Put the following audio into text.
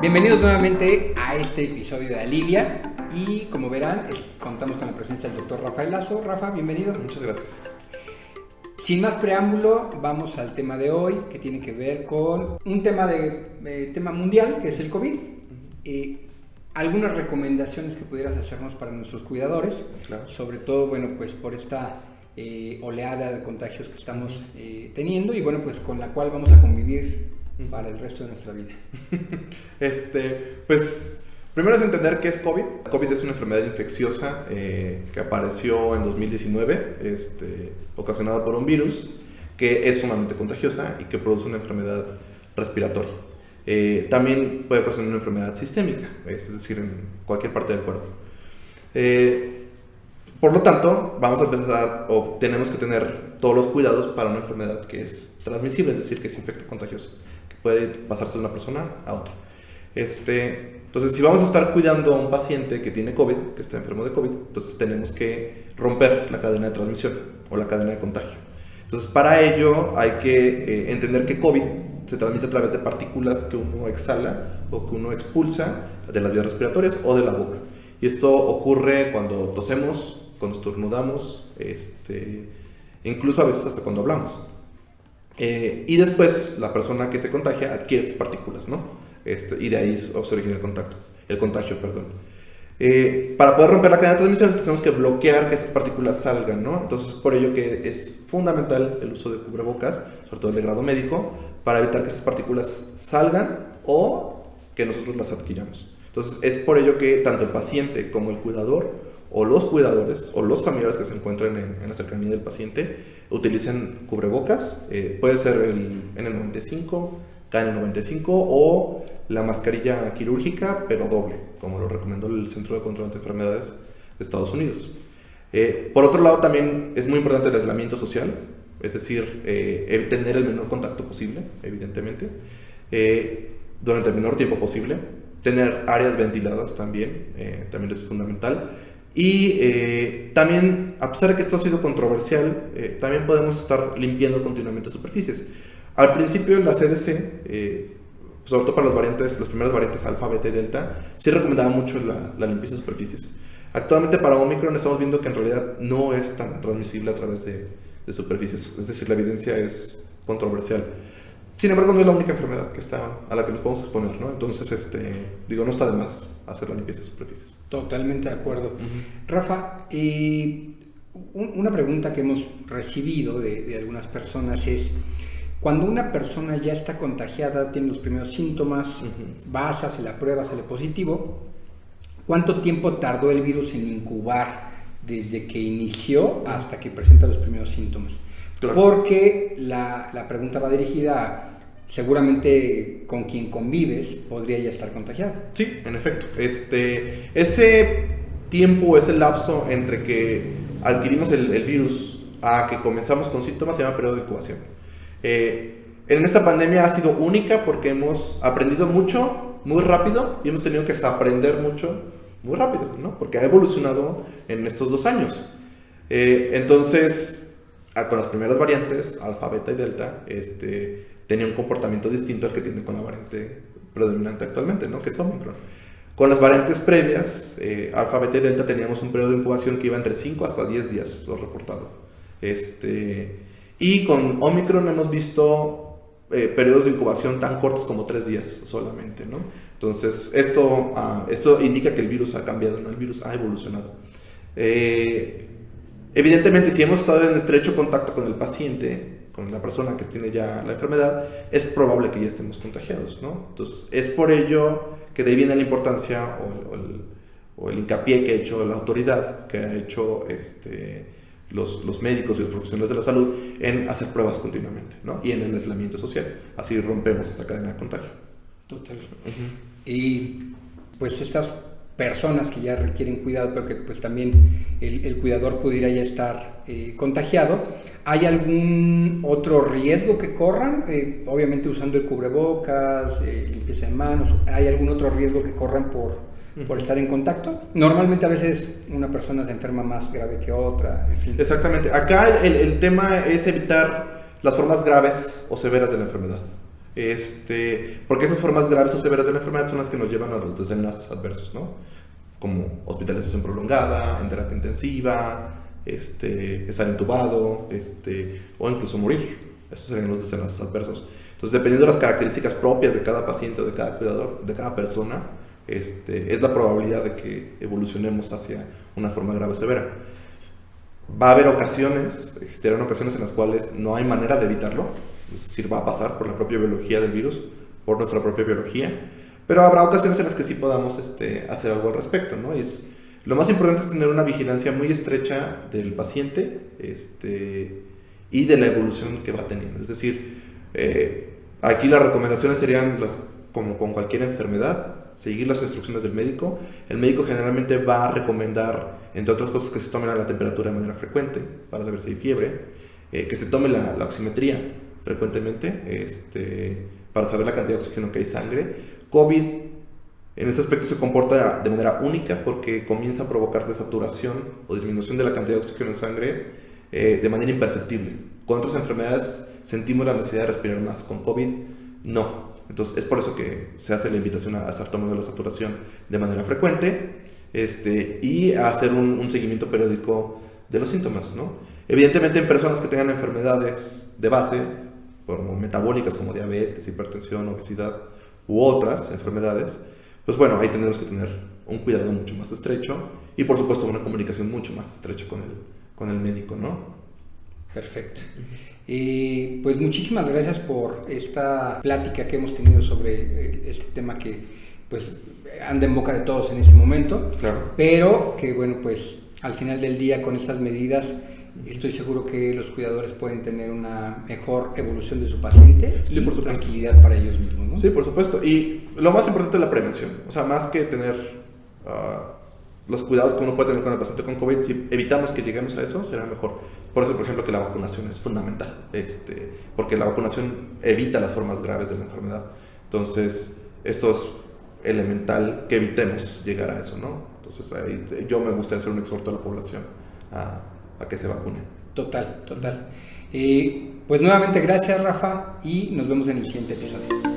Bienvenidos nuevamente a este episodio de Alivia y como verán contamos con la presencia del doctor Rafael Lazo. Rafa, bienvenido. Muchas gracias. Sin más preámbulo, vamos al tema de hoy que tiene que ver con un tema tema mundial que es el COVID. Algunas recomendaciones que pudieras hacernos para nuestros cuidadores, Claro. sobre todo, bueno, pues por esta oleada de contagios que estamos teniendo y bueno, pues con la cual vamos a convivir para el resto de nuestra vida. Pues primero es entender qué es COVID. COVID es una enfermedad infecciosa que apareció en 2019, ocasionada por un virus que es sumamente contagiosa y que produce una enfermedad respiratoria. También puede ocasionar una enfermedad sistémica, es decir, en cualquier parte del cuerpo. Por lo tanto, vamos a empezar o tenemos que tener todos los cuidados para una enfermedad que es transmisible, es decir, que es infecto contagiosa, que puede pasarse de una persona a otra. Entonces, si vamos a estar cuidando a un paciente que tiene COVID, que está enfermo de COVID, entonces tenemos que romper la cadena de transmisión o la cadena de contagio. Entonces, para ello hay que entender que COVID se transmite a través de partículas que uno exhala o que uno expulsa de las vías respiratorias o de la boca. Y esto ocurre cuando tosemos, cuando estornudamos, incluso a veces hasta cuando hablamos. Y después la persona que se contagia adquiere estas partículas, ¿no? Y de ahí se origina el contagio. Para poder romper la cadena de transmisión tenemos que bloquear que esas partículas salgan, ¿no? Entonces por ello que es fundamental el uso de cubrebocas, sobre todo el de grado médico, para evitar que esas partículas salgan o que nosotros las adquiramos. Entonces es por ello que tanto el paciente como el cuidador o los cuidadores o los familiares que se encuentren en la cercanía del paciente utilicen cubrebocas, puede ser el N95, KN95 o la mascarilla quirúrgica pero doble, como lo recomendó el Centro de Control de Enfermedades de Estados Unidos. Por otro lado, también es muy importante el aislamiento social, es decir, tener el menor contacto posible, evidentemente, durante el menor tiempo posible, tener áreas ventiladas también es fundamental. Y también, a pesar de que esto ha sido controversial, también podemos estar limpiando continuamente superficies. Al principio la CDC, sobre todo para las primeras variantes alfa, beta y delta, sí recomendaba mucho la limpieza de superficies. Actualmente para Omicron estamos viendo que en realidad no es tan transmisible a través de superficies, es decir, la evidencia es controversial. Sin embargo, no es la única enfermedad a la que nos podemos exponer, ¿no? Entonces, no está de más hacer la limpieza de superficies. Totalmente de acuerdo. Rafa, una pregunta que hemos recibido de algunas personas es, cuando una persona ya está contagiada, tiene los primeros síntomas, vas, hace la prueba, sale positivo, ¿cuánto tiempo tardó el virus en incubar desde que inició hasta que presenta los primeros síntomas? Claro. Porque la pregunta va dirigida a, seguramente con quien convives podría ya estar contagiado. Sí, en efecto. Ese tiempo, ese lapso entre que adquirimos el virus a que comenzamos con síntomas se llama periodo de incubación. En esta pandemia ha sido única porque hemos aprendido mucho, muy rápido, y hemos tenido que desaprender mucho, muy rápido, ¿no? Porque ha evolucionado en estos 2 años. Entonces, con las primeras variantes, alfa, beta y delta, tenía un comportamiento distinto al que tiene con la variante predominante actualmente, ¿no? Que es Omicron. Con las variantes previas, alfa, beta y delta, teníamos un periodo de incubación que iba entre 5 hasta 10 días, lo reportado. Y con Omicron hemos visto periodos de incubación tan cortos como 3 días solamente, ¿no? Entonces, esto indica que el virus ha cambiado, ¿no? El virus ha evolucionado. Evidentemente, si hemos estado en estrecho contacto con el paciente, con la persona que tiene ya la enfermedad, es probable que ya estemos contagiados, ¿no? Entonces, es por ello que de ahí viene la importancia o el hincapié que ha hecho la autoridad, que ha hecho los médicos y los profesionales de la salud en hacer pruebas continuamente, ¿no? Y en el aislamiento social. Así rompemos esa cadena de contagio. Total. Y pues estas personas que ya requieren cuidado, pero que pues también el cuidador pudiera ya estar contagiado, ¿hay algún otro riesgo que corran? Obviamente usando el cubrebocas, limpieza de manos, ¿hay algún otro riesgo que corran por estar en contacto? Normalmente a veces una persona se enferma más grave que otra, en fin. Exactamente. Acá el tema es evitar las formas graves o severas de la enfermedad. Porque esas formas graves o severas de la enfermedad son las que nos llevan a los desenlaces adversos, ¿no? Como hospitalización prolongada, en terapia intensiva, estar intubado, o incluso morir. Esos serían los desenlaces adversos. Entonces, dependiendo de las características propias de cada paciente o de cada cuidador, de cada persona, es la probabilidad de que evolucionemos hacia una forma grave o severa. Va a haber existirán ocasiones en las cuales no hay manera de evitarlo, es decir, va a pasar por la propia biología del virus, por nuestra propia biología, pero habrá ocasiones en las que sí podamos hacer algo al respecto, ¿no? Lo más importante es tener una vigilancia muy estrecha del paciente y de la evolución que va teniendo. Es decir, aquí las recomendaciones serían como con cualquier enfermedad, seguir las instrucciones del médico. El médico generalmente va a recomendar, entre otras cosas, que se tome la temperatura de manera frecuente para saber si hay fiebre, que se tome la oximetría frecuentemente para saber la cantidad de oxígeno que hay en sangre. COVID en este aspecto se comporta de manera única porque comienza a provocar desaturación o disminución de la cantidad de oxígeno en sangre de manera imperceptible. Con otras enfermedades sentimos la necesidad de respirar más, con COVID no. Entonces es por eso que se hace la invitación a estar tomando la saturación de manera frecuente y a hacer un seguimiento periódico de los síntomas, ¿no? Evidentemente en personas que tengan enfermedades de base, como metabólicas como diabetes, hipertensión, obesidad u otras enfermedades, pues bueno, ahí tenemos que tener un cuidado mucho más estrecho y por supuesto una comunicación mucho más estrecha con el médico, ¿no? Perfecto. Pues muchísimas gracias por esta plática que hemos tenido sobre este tema que pues anda en boca de todos en este momento, claro, pero que bueno, pues al final del día con estas medidas estoy seguro que los cuidadores pueden tener una mejor evolución de su paciente y por tranquilidad para ellos mismos, ¿no? Sí, por supuesto. Y lo más importante es la prevención. O sea, más que tener los cuidados que uno puede tener con el paciente con COVID, si evitamos que lleguemos a eso, será mejor. Por eso, por ejemplo, que la vacunación es fundamental, porque la vacunación evita las formas graves de la enfermedad. Entonces, esto es elemental que evitemos llegar a eso, ¿no? Entonces, yo me gustaría hacer un exhorto a la población a que se vacunen. Total. Pues nuevamente gracias, Rafa, y nos vemos en el siguiente episodio.